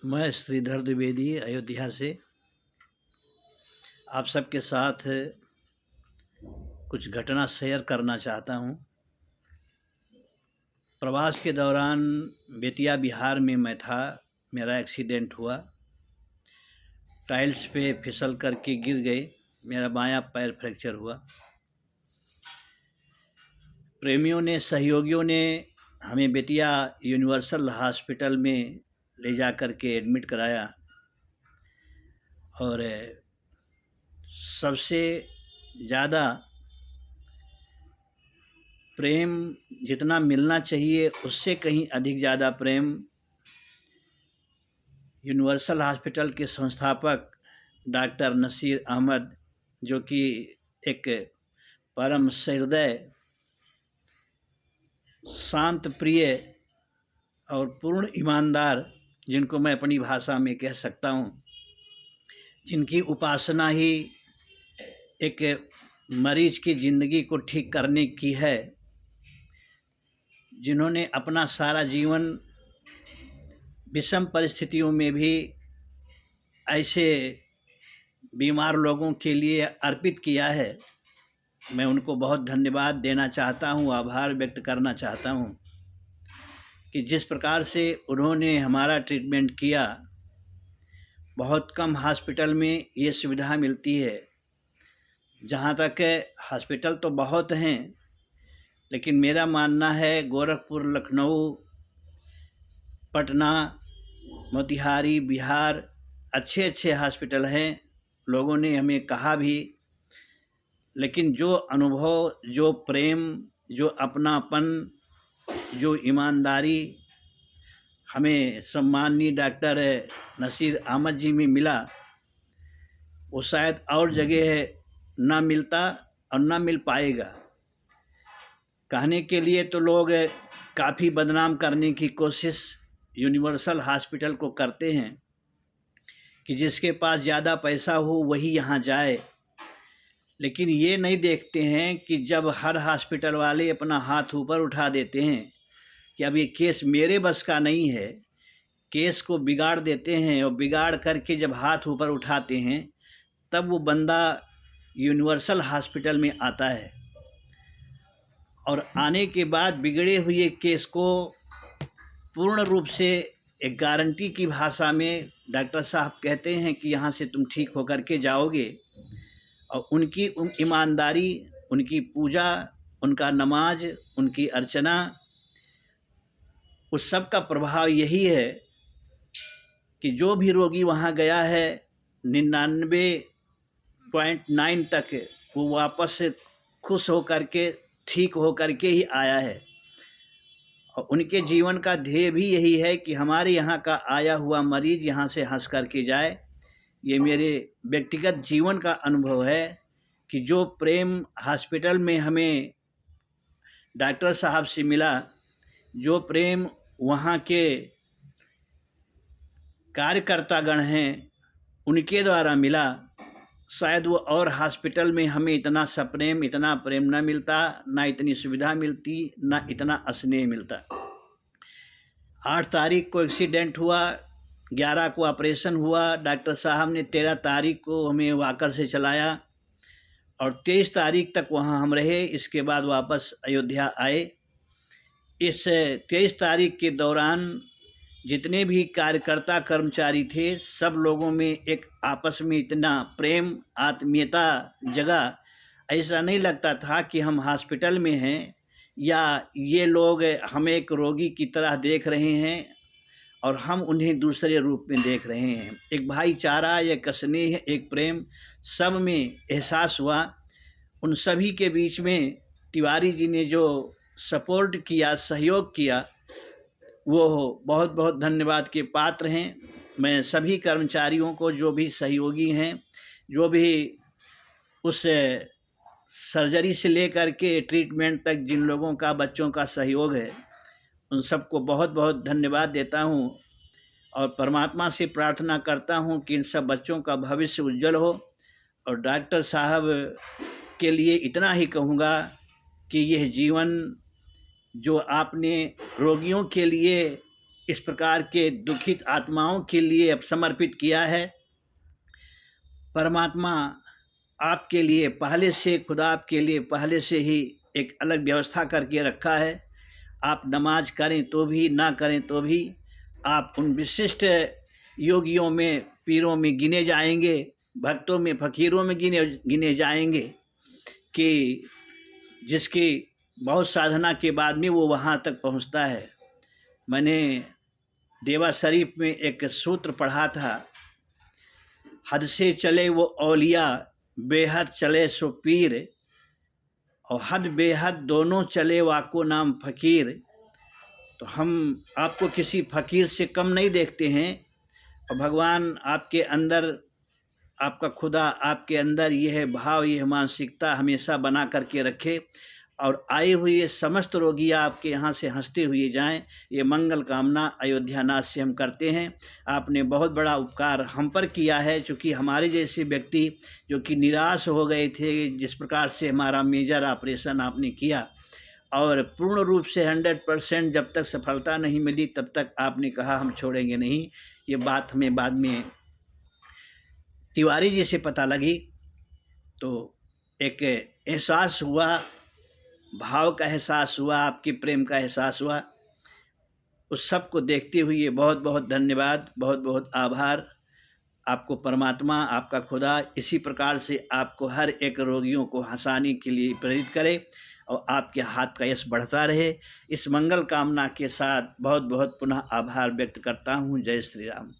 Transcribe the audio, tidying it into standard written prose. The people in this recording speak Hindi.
मैं श्रीधर द्विवेदी अयोध्या से आप सबके साथ कुछ घटना शेयर करना चाहता हूँ। प्रवास के दौरान बेतिया बिहार में मैं था, मेरा एक्सीडेंट हुआ। टाइल्स पे फिसल करके गिर गए, मेरा बायां पैर फ्रैक्चर हुआ। प्रेमियों ने, सहयोगियों ने हमें बेतिया यूनिवर्सल हॉस्पिटल में ले जा कर के एडमिट कराया और सबसे ज़्यादा प्रेम जितना मिलना चाहिए उससे कहीं अधिक ज़्यादा प्रेम यूनिवर्सल हॉस्पिटल के संस्थापक डॉक्टर नसीर अहमद, जो कि एक परम सहृदय, शांत प्रिय और पूर्ण ईमानदार, जिनको मैं अपनी भाषा में कह सकता हूँ, जिनकी उपासना ही एक मरीज की ज़िंदगी को ठीक करने की है, जिन्होंने अपना सारा जीवन विषम परिस्थितियों में भी ऐसे बीमार लोगों के लिए अर्पित किया है। मैं उनको बहुत धन्यवाद देना चाहता हूँ, आभार व्यक्त करना चाहता हूँ कि जिस प्रकार से उन्होंने हमारा ट्रीटमेंट किया। बहुत कम हॉस्पिटल में ये सुविधा मिलती है। जहाँ तक हॉस्पिटल तो बहुत हैं, लेकिन मेरा मानना है गोरखपुर, लखनऊ, पटना, मोतिहारी, बिहार अच्छे अच्छे हॉस्पिटल हैं। लोगों ने हमें कहा भी, लेकिन जो अनुभव, जो प्रेम, जो अपनापन, जो ईमानदारी हमें सम्माननीय डॉक्टर नसीर अहमद जी में मिला, वो शायद और जगह ना मिलता और ना मिल पाएगा। कहने के लिए तो लोग काफ़ी बदनाम करने की कोशिश यूनिवर्सल हॉस्पिटल को करते हैं कि जिसके पास ज़्यादा पैसा हो वही यहाँ जाए, लेकिन ये नहीं देखते हैं कि जब हर हॉस्पिटल वाले अपना हाथ ऊपर उठा देते हैं कि अब ये केस मेरे बस का नहीं है, केस को बिगाड़ देते हैं, और बिगाड़ करके जब हाथ ऊपर उठाते हैं तब वो बंदा यूनिवर्सल हॉस्पिटल में आता है, और आने के बाद बिगड़े हुए केस को पूर्ण रूप से एक गारंटी की भाषा में डॉक्टर साहब कहते हैं कि यहाँ से तुम ठीक होकर के जाओगे। और उनकी ईमानदारी, उनकी पूजा, उनका नमाज, उनकी अर्चना, उस सब का प्रभाव यही है कि जो भी रोगी वहाँ गया है 99.9 तक वो वापस खुश होकर के, ठीक होकर के ही आया है। और उनके जीवन का ध्येय भी यही है कि हमारे यहाँ का आया हुआ मरीज यहाँ से हंस करके जाए। ये मेरे व्यक्तिगत जीवन का अनुभव है कि जो प्रेम हॉस्पिटल में हमें डॉक्टर साहब से मिला, जो प्रेम वहाँ के कार्यकर्तागण हैं उनके द्वारा मिला, शायद वो और हॉस्पिटल में हमें इतना सप्रेम, इतना प्रेम न मिलता, ना इतनी सुविधा मिलती, ना इतना स्नेह मिलता। 8 तारीख को एक्सीडेंट हुआ, 11 को ऑपरेशन हुआ। डॉक्टर साहब ने 13 तारीख को हमें वाकर से चलाया और 23 तारीख तक वहाँ हम रहे। इसके बाद वापस अयोध्या आए। इस 23 तारीख के दौरान जितने भी कार्यकर्ता कर्मचारी थे, सब लोगों में एक आपस में इतना प्रेम, आत्मीयता जगा, ऐसा नहीं लगता था कि हम हॉस्पिटल में हैं या ये लोग हमें एक रोगी की तरह देख रहे हैं और हम उन्हें दूसरे रूप में देख रहे हैं। एक भाईचारा, एक स्नेह, एक प्रेम सब में एहसास हुआ। उन सभी के बीच में तिवारी जी ने जो सपोर्ट किया, सहयोग किया, वो बहुत बहुत धन्यवाद के पात्र हैं। मैं सभी कर्मचारियों को, जो भी सहयोगी हैं, जो भी उस सर्जरी से लेकर के ट्रीटमेंट तक जिन लोगों का, बच्चों का सहयोग है, उन सबको बहुत बहुत धन्यवाद देता हूँ और परमात्मा से प्रार्थना करता हूँ कि इन सब बच्चों का भविष्य उज्जवल हो। और डॉक्टर साहब के लिए इतना ही कहूँगा कि यह जीवन जो आपने रोगियों के लिए इस प्रकार के दुखित आत्माओं के लिए अब समर्पित किया है। परमात्मा आपके लिए पहले से, खुदा आपके लिए पहले से ही एक अलग व्यवस्था करके रखा है। आप नमाज करें तो भी, ना करें तो भी, आप उन विशिष्ट योगियों में, पीरों में गिने जाएंगे, भक्तों में, फकीरों में गिने जाएंगे कि जिसकी बहुत साधना के बाद में वो वहाँ तक पहुँचता है। मैंने देवा शरीफ में एक सूत्र पढ़ा था, हद से चले वो औलिया, बेहद चले सो पीर, और हद बेहद दोनों चले वाको नाम फ़कीर। तो हम आपको किसी फ़कीर से कम नहीं देखते हैं, और भगवान आपके अंदर, आपका खुदा आपके अंदर यह भाव, यह मानसिकता हमेशा बना करके रखे, और आए हुए समस्त रोगी आपके यहाँ से हंसते हुए जाएं। ये मंगल कामना अयोध्यानाथ से हम करते हैं। आपने बहुत बड़ा उपकार हम पर किया है, चूँकि हमारे जैसे व्यक्ति जो कि निराश हो गए थे, जिस प्रकार से हमारा मेजर ऑपरेशन आपने किया, और पूर्ण रूप से 100% जब तक सफलता नहीं मिली तब तक आपने कहा हम छोड़ेंगे नहीं। ये बात हमें बाद में तिवारी जी से पता लगी, तो एक एहसास हुआ, भाव का एहसास हुआ, आपके प्रेम का एहसास हुआ। उस सब को देखते हुए बहुत बहुत धन्यवाद, बहुत बहुत आभार। आपको परमात्मा, आपका खुदा इसी प्रकार से आपको हर एक रोगियों को हंसाने के लिए प्रेरित करे, और आपके हाथ का यश बढ़ता रहे। इस मंगल कामना के साथ बहुत बहुत पुनः आभार व्यक्त करता हूँ। जय श्री राम।